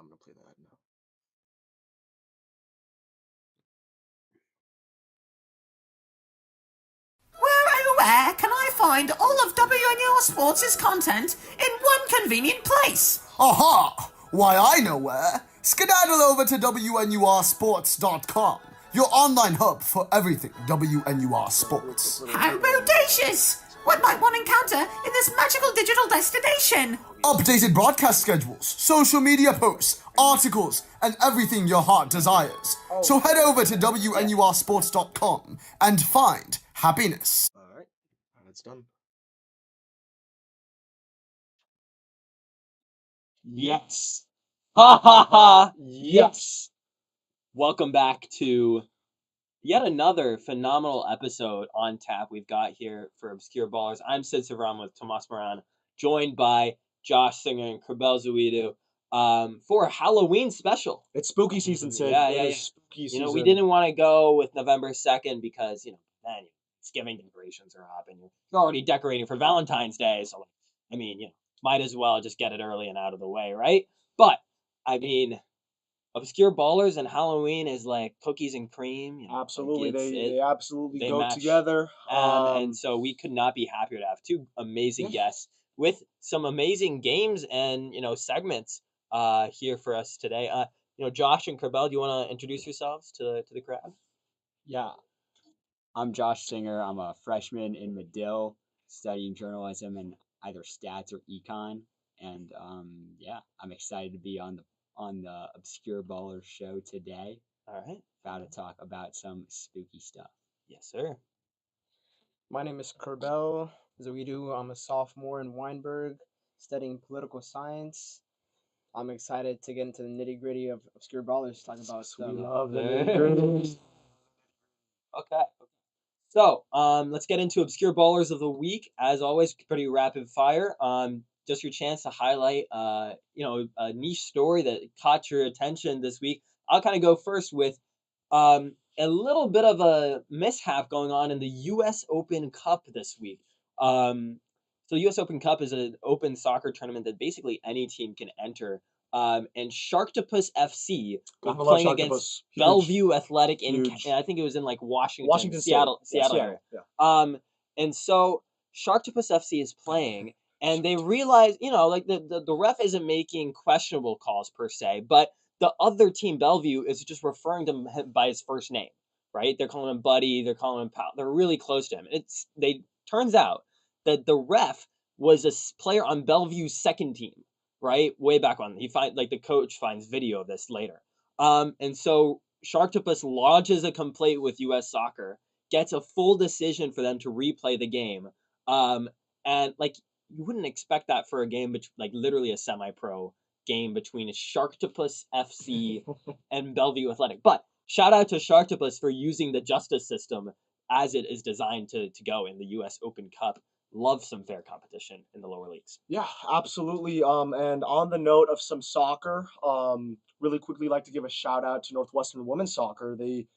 I'm gonna play that now. Where can I find all of WNUR Sports' content in one convenient place? Aha! Why, I know where. Skedaddle over to WNURsports.com, your online hub for everything WNUR Sports. How bodacious! What might one encounter in this magical digital destination? Updated broadcast schedules, social media posts, articles, and everything your heart desires. So head over to WNURsports.com and find happiness. Alright, that's done. Yes. Ha ha ha. Yes. Welcome back to yet another phenomenal episode on tap we've got here for Obscure Ballers. I'm Sivaraman with Tomas Moran, joined by Josh Singer and Keurybel Zewedu for a Halloween special. It's spooky season, Sid. Yeah. Spooky season. We didn't want to go with November 2nd because, then Thanksgiving decorations are up and you're already decorating for Valentine's Day. So, might as well just get it early and out of the way, right? But, Obscure Ballers and Halloween is like cookies and cream. Absolutely, they absolutely they go match. together. And so we could not be happier to have two amazing guests with some amazing games and segments here for us today. Josh and Keurybel, do you want to introduce yourselves to the crowd? Yeah, I'm Josh Singer. I'm a freshman in Medill studying journalism and either stats or econ. And I'm excited to be on the Obscure Ballers show today. All right. About to talk about some spooky stuff. Yes, sir. My name is Keurybel Zewedu. I'm a sophomore in Weinberg studying political science. I'm excited to get into the nitty gritty of Obscure Ballers, talk about We some. love the nitty-gritty. Okay. So, let's get into Obscure Ballers of the Week. As always, pretty rapid fire. Just your chance to highlight, a niche story that caught your attention this week. I'll kind of go first with a little bit of a mishap going on in the U.S. Open Cup this week. So the U.S. Open Cup is an open soccer tournament that basically any team can enter. And Sharktopus FC was playing against Bellevue Athletic in I think it was in like Washington Seattle area. Yeah. And so Sharktopus FC is playing, and they realize, the ref isn't making questionable calls per se, but the other team, Bellevue, is just referring to him by his first name, right? They're calling him buddy, they're calling him pal. They're really close to him. Turns out that the ref was a player on Bellevue's second team, right? Way back when the coach finds video of this later. And so Sharktopus lodges a complaint with U.S. Soccer, gets a full decision for them to replay the game. And you wouldn't expect that for a game, literally a semi-pro game between Sharktopus FC and Bellevue Athletic. But shout out to Sharktopus for using the justice system as it is designed to go in the U.S. Open Cup. Love some fair competition in the lower leagues. Yeah, absolutely. And on the note of some soccer, really quickly like to give a shout out to Northwestern women's soccer. They,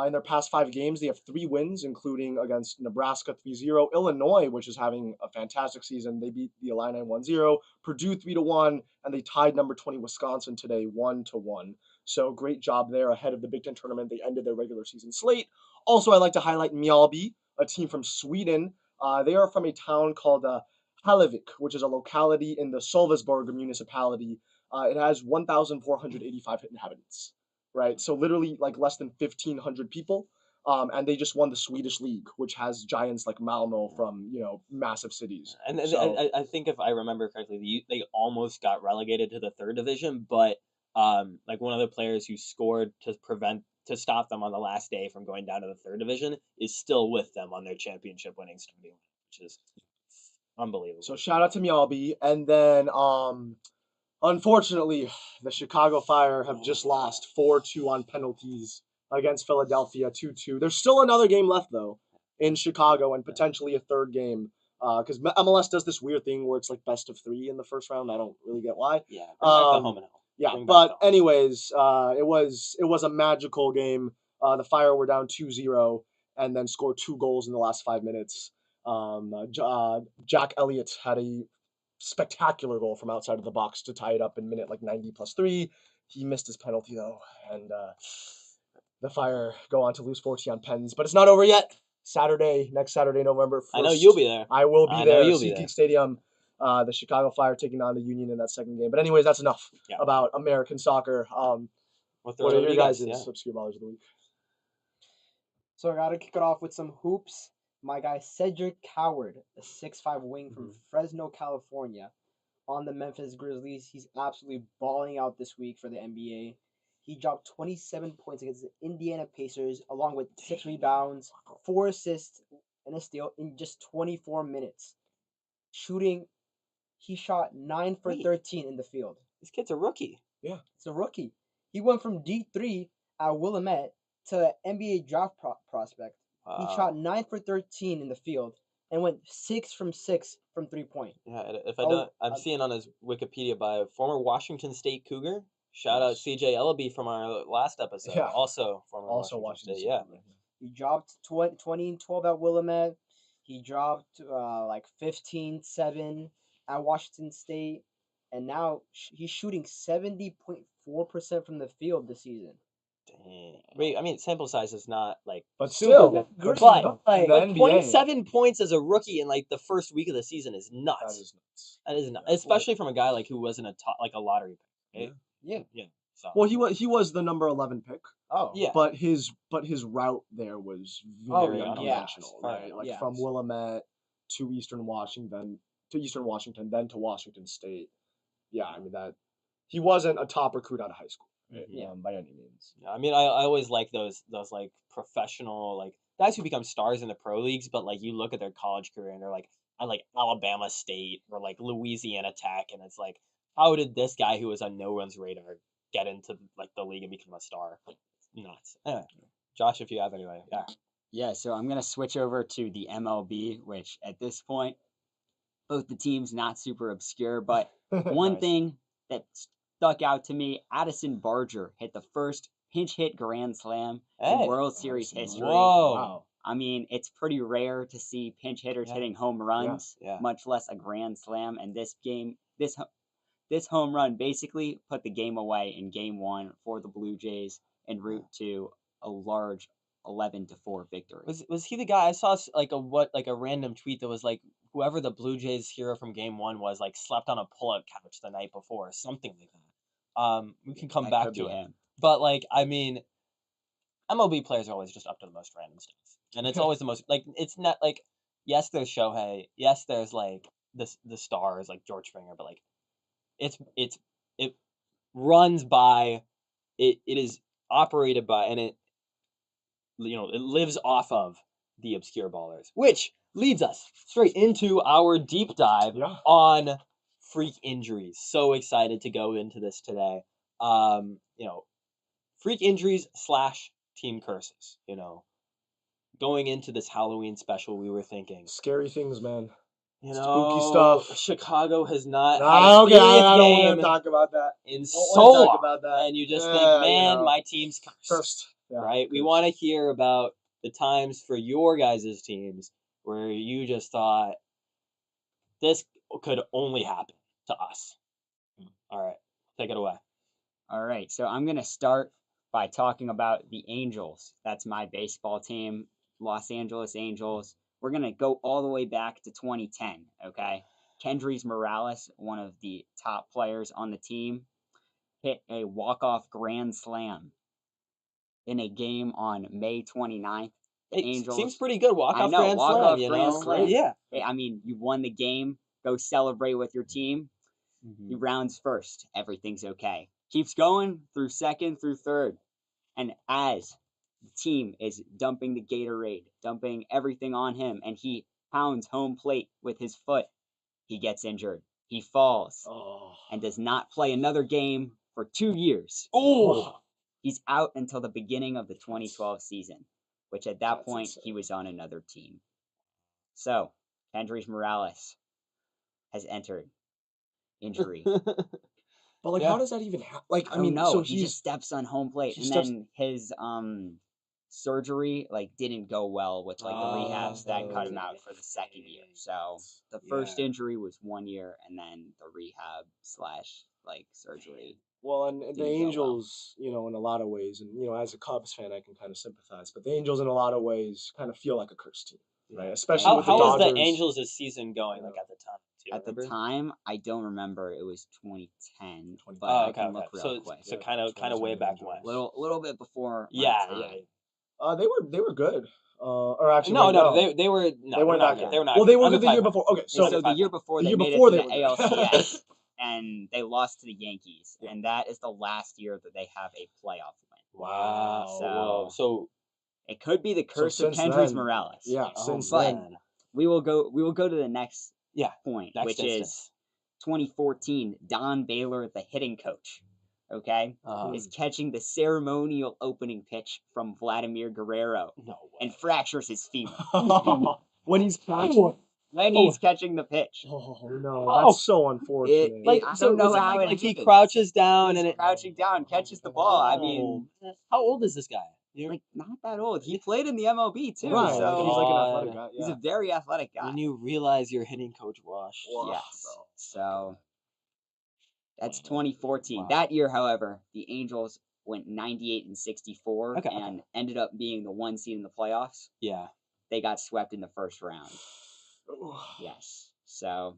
in their past 5 games, they have 3 wins, including against Nebraska 3-0, Illinois, which is having a fantastic season. They beat the Illini 1-0, Purdue 3-1, and they tied number 20 Wisconsin today 1-1. So great job there ahead of the Big Ten tournament. They ended their regular season slate. Also, I'd like to highlight Mjällby, a team from Sweden. They are from a town called Halevik, which is a locality in the Sölvesborg municipality. It has 1,485 inhabitants, right? So literally like less than 1,500 people. And they just won the Swedish league, which has giants like Malmo from, massive cities. And I think if I remember correctly, they almost got relegated to the 3rd division, but one of the players who scored to stop them on the last day from going down to the 3rd division is still with them on their championship winning streak, which is unbelievable. So shout out to Mjällby. And then unfortunately, the Chicago Fire have just lost 4-2 on penalties against Philadelphia 2-2. There's still another game left though in Chicago and potentially a third game. Because MLS does this weird thing where it's like best of 3 in the first round. I don't really get why. Yeah, bring back the home and home. Yeah, but anyways, it was a magical game. The Fire were down 2-0 and then scored 2 goals in the last 5 minutes. Jack Elliott had a spectacular goal from outside of the box to tie it up in minute 90 plus 3. He missed his penalty though, and the Fire go on to lose 14 on pens. But it's not over yet. Next Saturday, November 1st. I know you'll be there. I will be I know there. you'll be SeatGeek there. Stadium. The Chicago Fire taking on the Union in that second game. But anyways, that's enough Yeah. about American soccer. What What are your guys' Yeah. obscure ballers of the week? So I gotta kick it off with some hoops. My guy Cedric Coward, a 6'5" wing from Fresno, California, on the Memphis Grizzlies. He's absolutely balling out this week for the NBA. He dropped 27 points against the Indiana Pacers, along with 6 rebounds, 4 assists, and a steal in just 24 minutes. Shooting, he shot 9 for Wait. 13 in the field. This kid's a rookie. It's a rookie. He went from D3 at Willamette to NBA draft prospect. He shot 9 for 13 in the field and went 6 from 6 from 3-point. Yeah, if I Oh, don't, I'm seeing on his Wikipedia bio, former Washington State Cougar. Shout out CJ Ellaby from our last episode. Yeah. Also former Also Washington Washington State. Yeah. State. He dropped 20 and 12 at Willamette. He dropped like 15-7 at Washington State. And now he's shooting 70.4% from the field this season. Dang. Wait, I mean, sample size is not like But super still, good. but But, in the but NBA, 27 points as a rookie in like the first week of the season is that nuts. is nuts. That is nuts, especially from a guy like who wasn't a top, like a lottery pick. Right? Yeah. So. Well, he was the number 11 pick. Oh. Yeah. But his route there was Oh, very yeah. unconventional, Yeah. right? Like Yeah. from Willamette to Eastern Washington, then to Washington State. Yeah, I mean that he wasn't a top recruit out of high school, Yeah. by any means. Yeah, I mean, I always like those like professional like guys who become stars in the pro leagues, but like you look at their college career and they're like at like Alabama State or like Louisiana Tech, and it's like, how did this guy who was on no one's radar get into like the league and become a star? Nuts. Anyway, Josh, if you have anyway, yeah. Yeah, so I'm going to switch over to the MLB, which at this point, both the teams not super obscure, but one Nice. thing that stuck out to me, Addison Barger hit the first pinch hit grand slam Hey. in World Series history. Whoa. Wow. I mean, it's pretty rare to see pinch hitters Yeah. hitting home runs, Yeah. much less a grand slam. And this home run basically put the game away in Game 1 for the Blue Jays en route to a large 11-4 victory. Was he the guy? I saw like a random tweet that was like whoever the Blue Jays hero from Game 1 was like slept on a pull-out couch the night before or something like that. We can come That back could to be it. him. But like, I mean, MLB players are always just up to the most random stuff, and it's always the most like it's not like yes, there's Shohei, yes, there's like the stars like George Springer, but like it runs by it is operated by and it lives off of the obscure ballers, which leads us straight into our deep dive Yeah. on freak injuries. So excited to go into this today. Freak injuries / team curses. Going into this Halloween special, we were thinking, Scary things, man. spooky Spooky stuff. Chicago has not had Ah, a okay, serious I don't want game to talk about that. in Don't so wanna talk long, about that. and you just Yeah, think, man, you know. my team's cursed. First, yeah, Right? We cursed. want to hear about the times for your guys' teams where you just thought this could only happen to us. All right, take it away. All right, so I'm going to start by talking about the Angels. That's my baseball team, Los Angeles Angels. We're going to go all the way back to 2010, okay? Kendrys Morales, one of the top players on the team, hit a walk-off grand slam in a game on May 29th. The It Angels seems pretty good. Walk-off know, grand slam, walk-off you grand know? slam. Yeah. I mean, you won the game. Go celebrate with your team. He rounds first. Everything's okay. Keeps going through second, through third. And as the team is dumping the Gatorade, dumping everything on him, and he pounds home plate with his foot, he gets injured. He falls and does not play another game for 2 years. Oh, He's out until the beginning of the 2012 season, which at that That's point insane. he was on another team. So, Kendrys Morales has entered injury. But like, Yeah. how does that even happen? Like, I I mean, mean, no, so he just steps on home plate, he and steps- then his surgery didn't go well with the rehabs that cut him Oh, out for the second year. So the first yeah. injury was 1 year, and then the rehab slash surgery. Well, and the Didn't go well. Angels, in a lot of ways, and as a Cubs fan, I can kind of sympathize. But the Angels, in a lot of ways, kind of feel like a cursed team, right? Especially How with the how was Dodgers. the Angels' season going at the time? Do you At the remember? time, I don't remember. It was 2010, but Oh, I okay, can okay. look real So quick. so kind of way back when. Little bit before my Yeah, time. yeah. They were good. Or actually, No, wait, no, no, they were they weren't not that good. good. They were not Well, good. they were Under good the year 500. before. Okay, So, so the year before the they year made before it to they the were good. ALCS, and they lost to the Yankees, Yeah. and that is the last year that they have a playoff win. Wow. So- So It could be the curse of since Kendrys then, Morales. Yeah, oh, since but- then. man. We will go to the next Yeah, point, next which instance. is 2014. Don Baylor, the hitting coach, okay, Uh-huh. is catching the ceremonial opening pitch from Vladimir Guerrero No way. and fractures his femur When he's catching. when he's catching the pitch. Oh no, that's so unfortunate. I don't know was it how it like he happens. crouches down He's and crouching down, catches the ball. I mean, Oh, how old is this guy? not that old. He played in the MLB too, right, so he's like an God. athletic guy. he's Yeah. a very athletic guy. When you realize you're hitting Coach Wash. Wow, Yes. bro. So that's 2014. Wow. That year, however, the Angels went 98-64 Okay, and ended up being the 1 seed in the playoffs. Yeah. They got swept in the first round. Yes. So,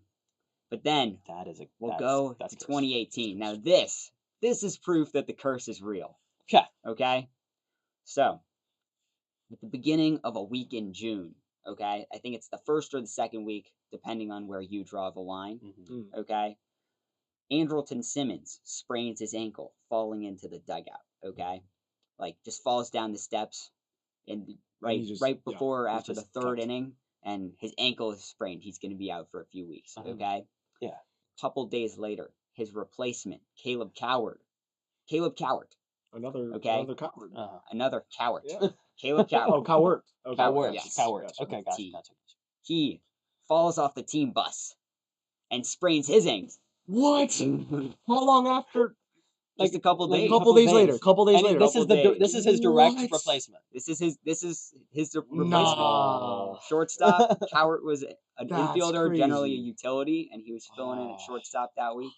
but then That is a we'll that's, go that's to cursed. 2018. Now this is proof that the curse is real. Okay. Okay. So, at the beginning of a week in June, okay, I think it's the first or the second week, depending on where you draw the line. Mhm. Okay. Andrelton Simmons sprains his ankle falling into the dugout. Okay, just falls down the steps, and right he just- right yeah, before or he's after the just third kept- inning, and his ankle is sprained. He's going to be out for a few weeks. Uh-huh. Okay. Yeah. Couple days later, his replacement, Caleb Coward, Another Okay. coward. Uh-huh. another coward, Yeah. Caleb Coward. Oh, coward. Okay, Coward. yes, Coward. gotcha. Okay, gotcha, T. gotcha. He falls off the team bus and sprains his ankle. What? How long after? Just a couple days. Couple days later. Couple days And later. this is this is his direct What? replacement. This is his replacement. Nah. Shortstop. Cowart was an That's infielder, generally a crazy. utility, and he was filling in Oh. at shortstop that week.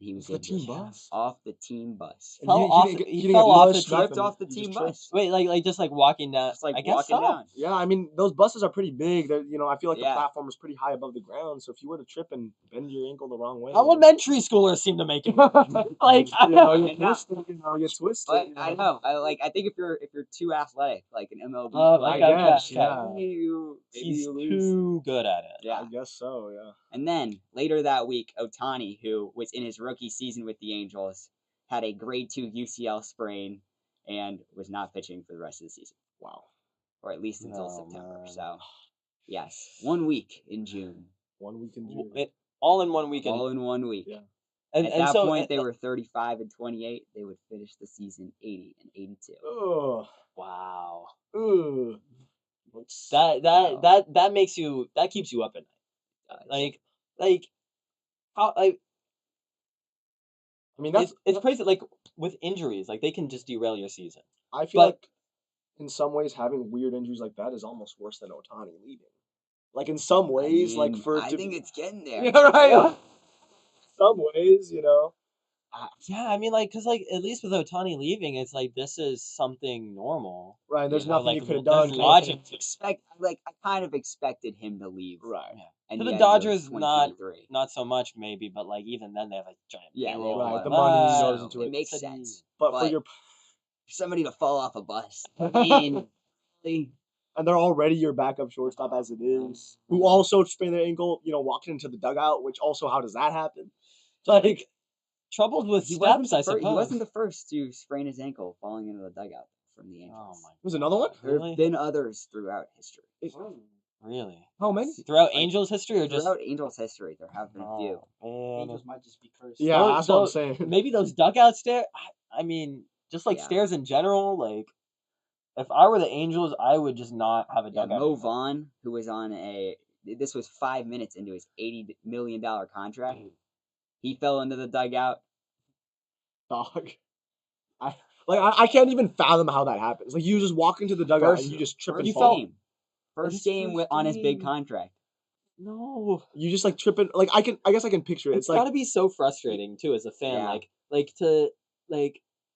He was The team injured. bus? Off the team bus. And Fell he off didn't the- get- he didn't fell get off pushed, the- Tripped nothing. off the He team just tripped. bus. Wait, just walking down. Just I guess walking so. down. Yeah, I mean those buses are pretty big. They're, I feel like Yeah. the platform is pretty high above the ground. So if you were to trip and bend your ankle the wrong way, Elementary schoolers seem to make it. Like, you know, you I know. twist it, you twist But it. I know. I think if you're too athletic, like an MLB Oh, player, I guess, okay. yeah. maybe you he's lose. too good at it. Yeah. I guess so, yeah. And then later that week, Ohtani, who was in his rookie season with the Angels, had a grade 2 UCL sprain and was not pitching for the rest of the season, Wow. or at least until Oh, September. man. So, yes, 1 week in June, 1 week in June. All in 1 weekend. all in 1 week. Yeah. and At and that so point, they were 35-28. They would finish the season 80-82. Ugh. wow. Ugh. That makes you, that keeps you up at night. Like how I mean, it's crazy. Like with injuries, like they can just derail your season. I feel but- like in some ways having weird injuries like that is almost worse than Otani leaving. Like in some ways, I to think it's getting there. yeah, right. Some ways, Yeah, I mean, like, cause like at least with Otani leaving, it's like this is something normal. right. There's You know, nothing like, you could have there's done. logic to I kind of expected him to leave. Right. And To the Dodgers, not so much maybe, but like even then they have a giant Yeah, payroll. right, like, the money ah, goes into it it. makes City. sense. But for But- your Somebody to fall off a bus. I mean, really? and they're already your backup shortstop as it is, who also sprained their ankle, walking into the dugout. Which also, how does that happen? Like, troubled with He wasn't, steps, the I fir- he suppose. wasn't the first to sprain his ankle falling into the dugout from the Oh Angels. my! there's another one. There Really? have been others throughout history. Really? How many? Throughout Angels history, or just? Throughout Angels history, there have been a few. Oh, man. Angels might just be cursed. Yeah, Those- that's what I'm those- saying. Maybe those dugout stairs. I mean, just like Yeah. stairs in general. Like, if I were the Angels, I would just not have a Yeah, dugout. Mo anymore. Vaughn, who was on this was 5 minutes into his $80 million contract. He fell into the dugout. Dog. Like I can't even fathom how that happens. Like you just walk into the dugout and you just trip and First fall. game. First His game first on his big game. contract. No. You just like trip and like I guess I can picture it. It's It's like gotta be so frustrating too as a fan. Yeah.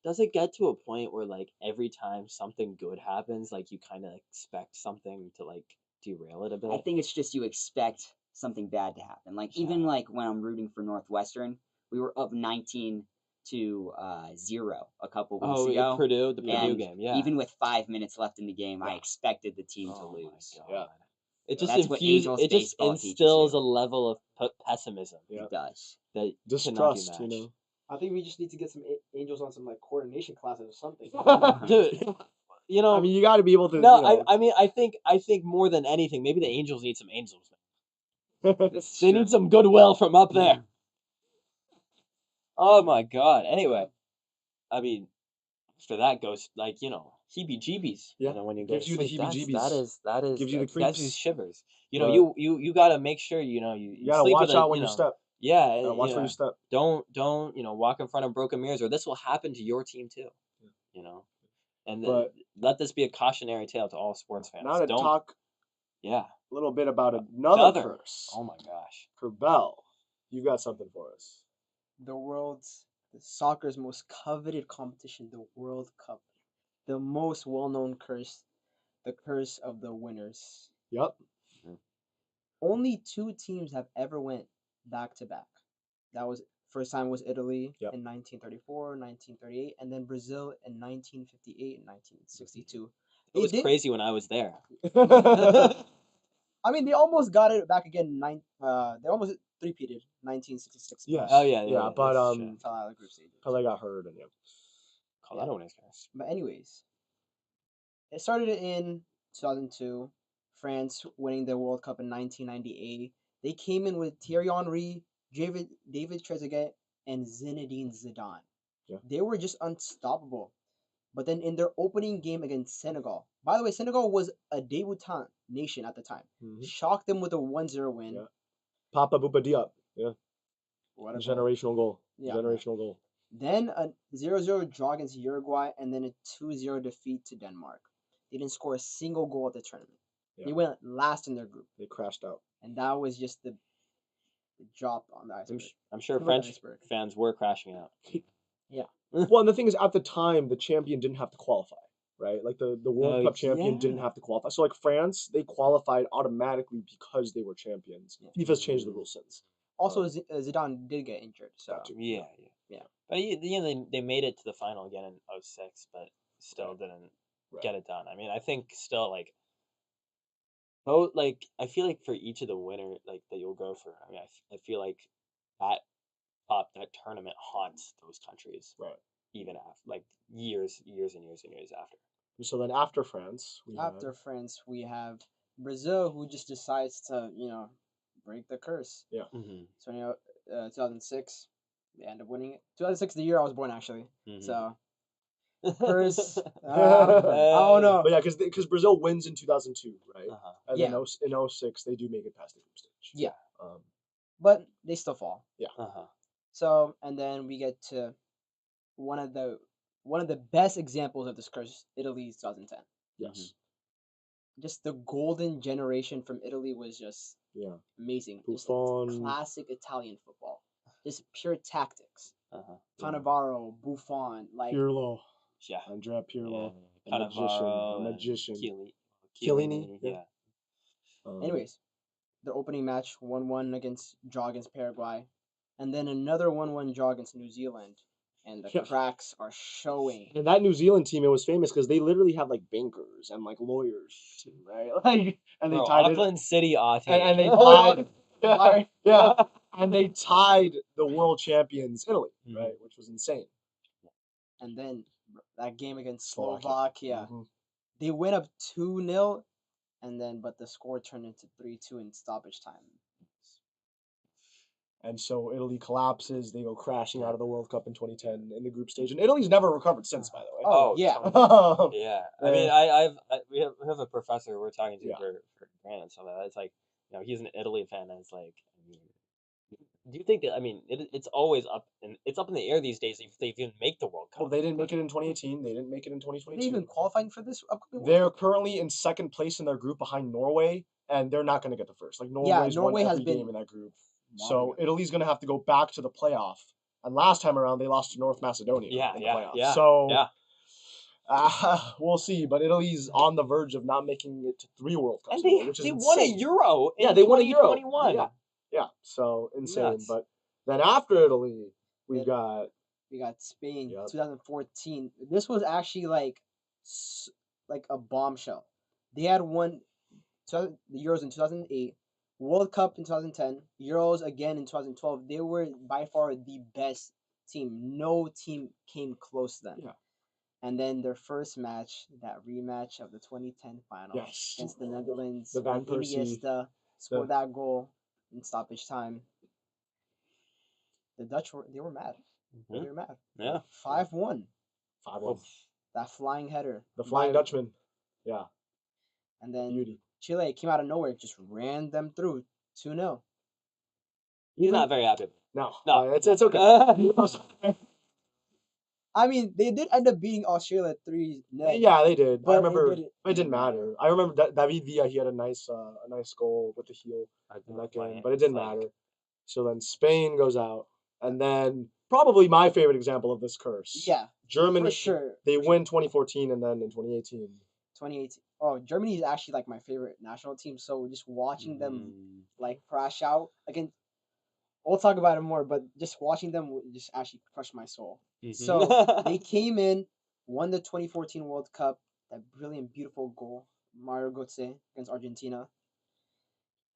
Does it get to a point where like every time something good happens, like you kind of expect something to like derail it a bit? I think it's just you expect something bad to happen. Like even Yeah. like when I'm rooting for Northwestern, we were up 19 to 0 a couple weeks Oh, ago. Purdue, the Purdue And game, yeah. even with 5 minutes left in the game, I Yeah. expected the team to Oh my lose. God. Yeah. It just That's what Angels baseball teaches instills you. a level of pessimism Yeah. It does. that cannot be distrust, matched. you know. I think we just need to get some Angels on some like coordination classes or something. Dude, you know, I mean, you got to be able to. no, you know, I mean, I think more than anything, maybe the Angels need some Angels. That's They true. need some goodwill from up there. Oh my God. Anyway, I mean, after that goes like heebie-jeebies. Yeah, You know when you go gives to you the sleep. That heebie-jeebies. is Gives you the that gives you creeps. shivers. You But know you gotta make sure you you gotta sleep watch with a out when you step. yeah Gotta watch where you step. don't walk in front of broken mirrors or this will happen to your team too. You know, and But let this be a cautionary tale to all sports fans. now to Don't talk yeah a little bit about the another other. curse. Oh my gosh. Keurybel, you got something for us. The soccer's most coveted competition, the World Cup, the most well-known curse, the curse of the winners. Yep. Only 2 teams have ever went back to back. That was first time was Italy Yep. in 1934, 1938, and then Brazil in 1958 and 1962. It was crazy when I was there. I mean, they almost got it back again. They almost three-peated 1966. Yes. Oh yeah, Yeah, but that's true. Fell out of the group stages. Pele got hurt and yeah. Call that a winner's curse. But anyways, it started in 2002. France winning the World Cup in 1998. They came in with Thierry Henry, David Trezeguet, and Zinedine Zidane. Yeah. They were just unstoppable. But then in their opening game against Senegal, by the way, Senegal was a debutant nation at the time. Mhm. Shocked them with a 1-0 win. Yeah. Papa Bouba Diop. Yeah. What a goal. Generational goal. Yeah. Generational goal. Then a 0-0 draw against Uruguay, and then a 2-0 defeat to Denmark. They didn't score a single goal at the tournament. Yeah. They went last in their group, They crashed out. and that was just the drop on the iceberg. I'm sure Tip of the French iceberg. fans were crashing out. Well, and the thing is, at the time, the champion didn't have to qualify, right? Like the World Oh, Cup champion didn't yeah. have to qualify. So like France, they qualified automatically because they were champions. FIFA's changed the rules since. Also, Zidane did get injured, so Got to. Yeah. Yeah. But they made it to the final again in 06, but still didn't Right. get it done. I mean, I think still like both like I feel like for each of the winner like that you'll go for. I mean, I feel like that that tournament haunts those countries Right. even after like years and years and years after. So then after France, we after had, France, we have Brazil, who just decides to break the curse. Mm-hmm. So 2006, they end up winning it. 2006, the year I was born, actually. Mm-hmm. So curse. I don't know. But yeah, because Brazil wins in 2002, right? Uh-huh. And Yeah. then in 06, they do make it past the group stage. Yeah, Um, but they still fall. Uh-huh. So and then we get to one of the best examples of this curse, Italy's 2010. yes. Just the golden generation from Italy was just Yeah. amazing. Just Buffon. classic Italian football. Just pure tactics. Uh-huh. Cannavaro, Buffon, like Pirlo. Yeah. Andrea Pirlo. Yeah. A magician. Cannavaro A and magician. Chiellini. yeah. Yeah. anyways, their opening match 1-1 draw against Paraguay, and then another 1-1 draw against New Zealand, and the Yeah. cracks are showing. And that New Zealand team, it was famous because they literally have like bankers and like lawyers too, right? Like, and they Bro, tied Auckland City Aussie. and they Oh, tied, yeah, and they tied the world champions Italy, Mhm. right? Which was insane. And then that game against Slovakia. Slovakia, Mhm. they went up 2-0, and then but the score turned into 3-2 in stoppage time. And so Italy collapses. They go crashing out of the World Cup in 2010 in the group stage, and Italy's never recovered since, by the way. Oh, yeah. Totally. Yeah. I mean, we have a professor we're talking to Yeah. for Brandon, so it's like, he's an Italy fan, and it's like, I mean, Do you think that? I mean, it's always up, and it's up in the air these days if they even make the World Well, Cup. they didn't make it in 2018. They didn't make it in Are they 2022. even qualifying for this upcoming World They're Cup? currently in second place in their group behind Norway, and they're not going to get the first. Like Yeah, Norway's won Norway has every been game in that group, so mobbing them. Italy's going to have to go back to the playoff. And last time around, they lost to North Macedonia Yeah, in the yeah, playoff. yeah, So yeah. we'll see. But Italy's on the verge of not making it to 3 World Cups, And which is they won a insane. Euro Yeah, in they won a Euro. 2021. Yeah, so insane. Nuts. But then after Italy, we've It- got We got Spain, Yep. 2014. This was actually like a bombshell. They had won the Euros in 2008, World Cup in 2010, Euros again in 2012. They were by far the best team. No team came close to them. Yeah. And then their first match, that rematch of the 2010 final Yes. against the Netherlands, The Van when Persie, Iniesta scored that goal in stoppage time. The Dutch were mad. Mhm. They were mad. Yeah. 5-1. 5-1. That flying header. The Flying by- Dutchman. Yeah, And then beauty. Chile came out of nowhere, just ran them through 2-0. He's not very happy. No, No. it's okay. I mean, they did end up beating Australia 3-0. Yeah, they did. I But remember it didn't matter. I remember David Villa. He had a nice goal with the heel in that game, but it didn't matter. So then Spain goes out, and then probably my favorite example of this curse. Yeah, Germany. for sure. They win 2014, and then in 2018. 2018. Oh, Germany is actually like my favorite national team. So just watching them Mm. like crash out again. We'll talk about it more, but just watching them just actually crushed my soul. Mhm. So they came in, won the 2014 World Cup. That brilliant, beautiful goal, Mario Götze against Argentina.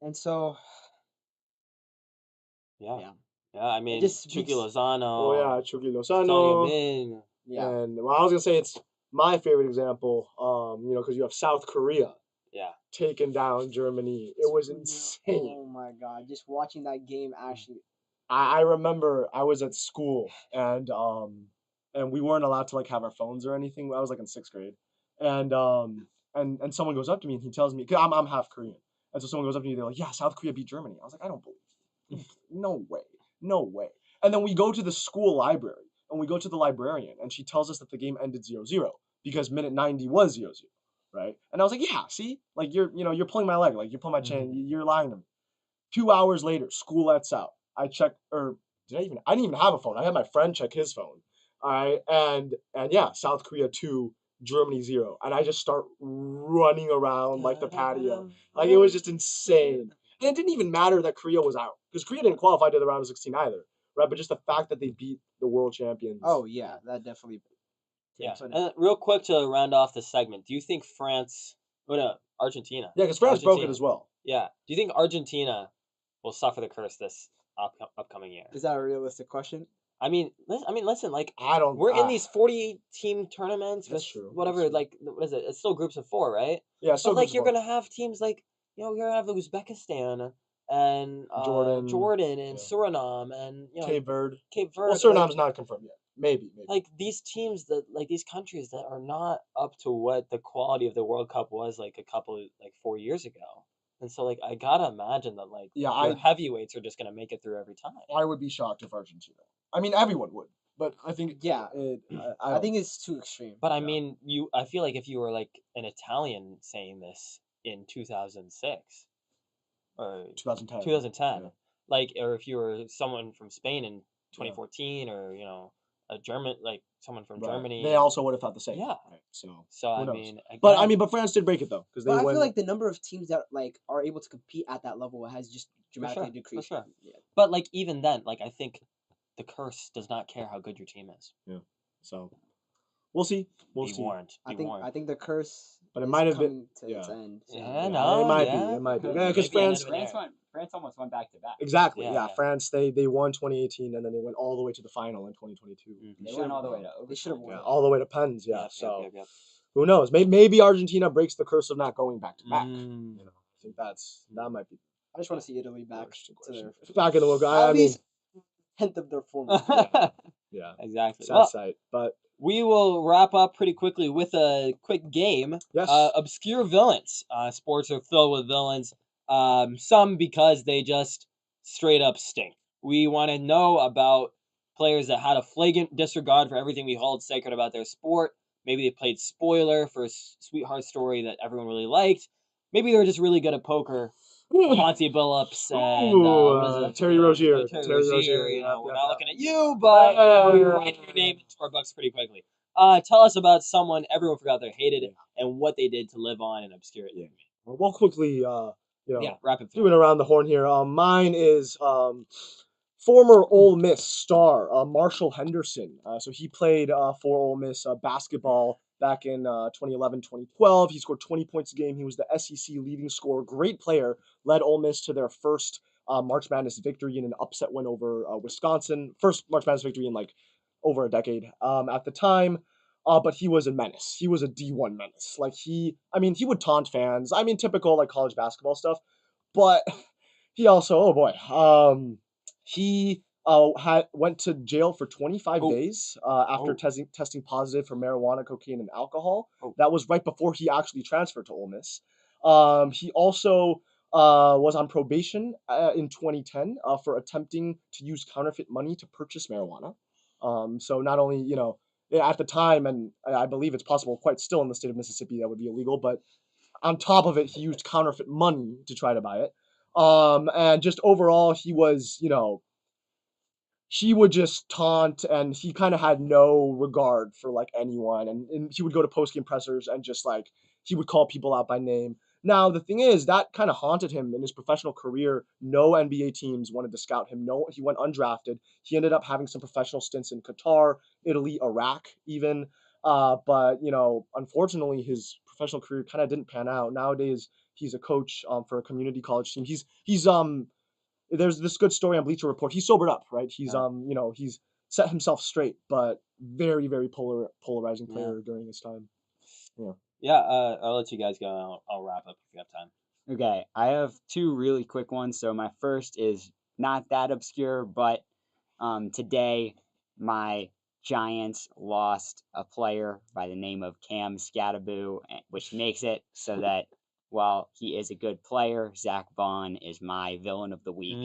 And so, Yeah. yeah, Yeah, I mean, just Chucky speaks- Lozano. Oh yeah, Chucky Sonny Lozano. Min. yeah, And well, I was gonna say it's my favorite example. Because you have South Korea Yeah. taking down Germany. It was insane. Oh my god, just watching that game actually. I remember I was at school and we weren't allowed to like have our phones or anything. I was like in 6th grade, and and someone goes up to me and he tells me, cause I'm half Korean, and so someone goes up to me, they're like, yeah, South Korea beat Germany. I was like, I don't believe it. No way, no way. And then we go to the school library and we go to the librarian and she tells us that the game ended 0-0 because minute 90 was 0-0, right? And I was like, yeah, see, like you're pulling my leg, like you're pulling my chain, you're lying to me. 2 hours later, school lets out. I checked, or I didn't even have a phone. I had my friend check his phone. All right, and yeah, South Korea 2, Germany 0, and I just start running around like the patio, like it was just insane. And it didn't even matter that Korea was out because Korea didn't qualify to the round of 16 either, right? But just the fact that they beat the world champions. Oh yeah, that definitely. Yeah. So And real quick to round off the segment, do you think France? Oh no, Argentina. Yeah, because France broke it Argentina. as well. Yeah. Do you think Argentina will suffer the curse this upcoming year? Is that a realistic question? I mean, listen. Like I don't. we're in these 48 team tournaments That's with true, whatever. that's true. Like what is it? It's still groups of 4, right? Yeah, so But like you're gonna have teams like you're gonna have Uzbekistan and Jordan and yeah. Suriname and Cape Verde. Cape Well, Verde. Suriname's not confirmed yet. Maybe. Like these teams that like these countries that are not up to what the quality of the World Cup was like 4 years ago. And so like I gotta imagine that like Yeah, your heavyweights are just gonna make it through every time. I would be shocked if Argentina. I mean, everyone would, but I think Yeah. I think it's too extreme. But I mean, I feel like if you were like an Italian saying this in 2006 or 2010. 2010, Yeah. like, or if you were someone from Spain in 2014, or a German, like someone from Right. Germany, They also would have thought the same. Yeah. Right? So So who I knows? mean, But again, but France did break it though because they But I went. feel like the number of teams that like are able to compete at that level has just dramatically for decreased. sure. Yeah. But like even then, like I think the curse does not care how good your team is. So we'll see. We'll Be see. warned. Be warned. I think the curse. But it is might have been- coming to its end. soon. Yeah, no, it might yeah. be. It might be. Maybe Yeah, because an end France. of an era. France almost went back to back. Exactly. Yeah, Yeah, yeah. France. They won 2018 and then they went all the way to the final in 2022. They went all the way to overtime. They should have won. Yeah, all the way to pens. Yeah. Yep, So yep. who knows? Maybe Argentina breaks the curse of not going back to back. Mm. I think that might be I just want to see Italy back worst to question. their Back in the World Cup. at I mean, least tenth of their form. yeah, Exactly. sad Well, sight. But we will wrap up pretty quickly with a quick game. yes, Obscure villains. Sports are filled with villains. Some because they just straight up stink. We want to know about players that had a flagrant disregard for everything we hold sacred about their sport. Maybe they played spoiler for a sweetheart story that everyone really liked. Maybe they were just really good at poker. Monty Billups and what is it? Terry Rozier. Terry Terry Rozier. Rozier, You know, yep, we're yep, not yep. looking at you, but we write your name into our books pretty quickly. Tell us about someone everyone forgot they hated and what they did to live on in obscurity. We'll quickly, Rapid fire. doing around the horn here. Mine is former Ole Miss star Marshall Henderson. So he played for Ole Miss basketball back in 2011, 2012. He scored 20 points a game. He was the SEC leading scorer. Great player. Led Ole Miss to their first March Madness victory in an upset win over Wisconsin. First March Madness victory in like over a decade at the time. But he was a menace. He was a D1 menace. Like he would taunt fans. I mean, typical like college basketball stuff. But he also, oh boy, he went to jail for 25 days after testing positive for marijuana, cocaine, and alcohol. That was right before he actually transferred to Ole Miss. He also was on probation in 2010 for attempting to use counterfeit money to purchase marijuana. So not only, at the time, and I believe it's possible quite still in the state of Mississippi that would be illegal, but on top of it, he used counterfeit money to try to buy it. And just overall, he was, he would just taunt and he kind of had no regard for like anyone. And he would go to post game pressers and just like, he would call people out by name. Now, the thing is, that kind of haunted him in his professional career. No NBA teams wanted to scout him. No, he went undrafted. He ended up having some professional stints in Qatar, Italy, Iraq, even. But, unfortunately, his professional career kind of didn't pan out. Nowadays, he's a coach for a community college team. There's this good story on Bleacher Report. He's sobered up, right? He's he's set himself straight, but very, very polarizing player during his time. Yeah, I'll let you guys go. And I'll wrap up if you have time. Okay, I have two really quick ones. So my first is not that obscure, but today my Giants lost a player by the name of Cam Scattaboo, which makes it so that while he is a good player, Zach Vaughn is my villain of the week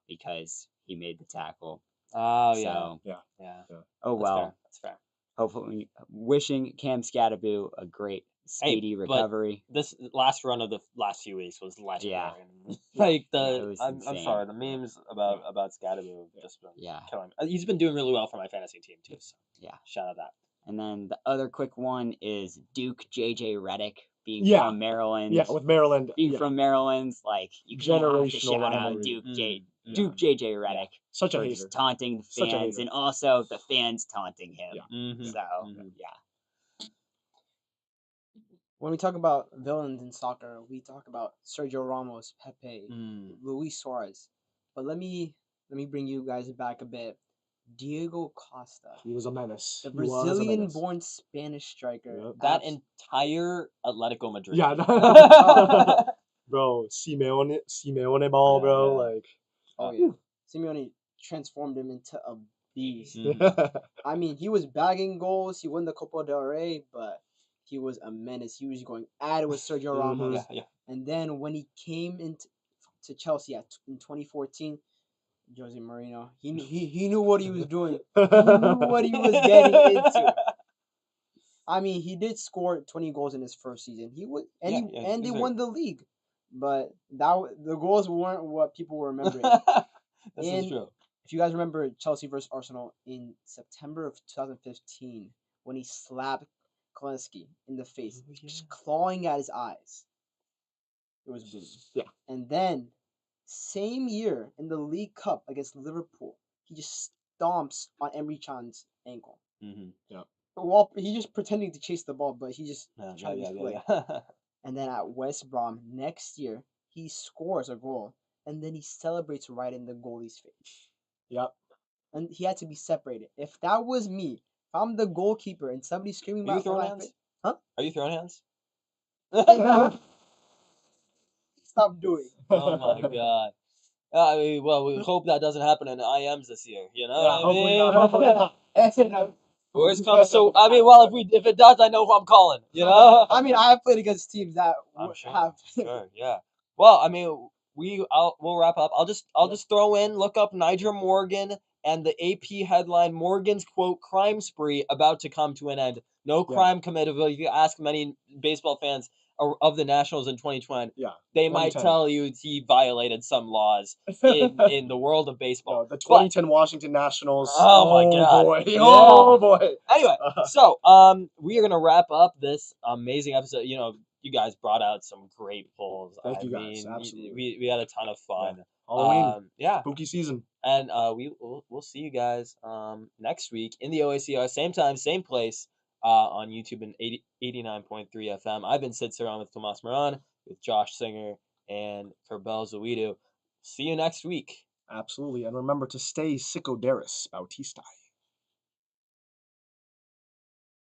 because he made the tackle. Oh, So, yeah. Oh, That's well. fair. That's fair. Hopefully, wishing Cam Scattaboo a great, speedy recovery. This last run of the last few weeks was legendary. Yeah. Like I'm insane. sorry, the memes about Scattaboo just been Yeah. killing me. He's been doing really well for my fantasy team too. So Yeah. shout out that. And then the other quick one is Duke JJ Redick being from Maryland. Yeah, with Maryland. Being from Maryland's like you can have to Generational shout out rivalry. Duke JJ Redick Such a for hater. just taunting the Such a fans hater. and also the fans taunting him. Yeah. So yeah. When we talk about villains in soccer, we talk about Sergio Ramos, Pepe, Luis Suarez. But let me bring you guys back a bit. Diego Costa. He was a menace. The Brazilian-born Spanish striker. Yep. That entire Atletico Madrid. Yeah. Bro, Simeone ball, bro. Like. Oh yeah. Simeone transformed him into a beast. I mean, he was bagging goals. He won the Copa del Rey, but he was a menace. He was going at it with Sergio Ramos. And then when he came into Chelsea in 2014, Jose Mourinho, he knew what he was doing. He knew what he was getting into. I mean, he did score 20 goals in his first season. He won the league, but the goals weren't what people were remembering. This is true. If you guys remember Chelsea versus Arsenal in September of 2015, when he slapped Kleski in the face, just clawing at his eyes, it was brutal. Yeah. And then, same year in the League Cup against Liverpool, he just stomps on Emre Can's ankle. Yeah. Well, he just pretending to chase the ball, but he just trying to play. Yeah. And then at West Brom next year, he scores a goal, and then he celebrates right in the goalie's face. Yep. And he had to be separated. If that was me, if I'm the goalkeeper and somebody's screaming Are you about throwing my hands? face, huh? Are you throwing hands? Stop doing. Oh my god. I mean, well, we hope that doesn't happen in the IMs this year. You know what I mean? Worst comes so. I mean, well, if it does, I know who I'm calling. You know. I mean, I have played against teams that I'm sure. have. Sure. Yeah. Well, I mean, we'll wrap up. I'll just throw in, look up Niger Morgan and the AP headline, Morgan's quote crime spree about to come to an end. No crime committed. If you ask many baseball fans of the Nationals in 2020, Yeah, they might 2010. tell you he violated some laws in the world of baseball. No, the But 2010 Washington Nationals. oh my God. Boy. Yeah. Oh boy. Anyway, so we are gonna wrap up this amazing episode. You know, you guys brought out some great polls. Thank I you guys. mean, Absolutely. we had a ton of fun. Halloween. Yeah, Spooky season. and we'll see you guys next week in the OACR, same time, same place, on YouTube and 89.3 FM. I've been Sid Saran with Tomas Moran, with Josh Singer and Keurybel Zewedu. See you next week. Absolutely. And remember to stay Sicko Bautista.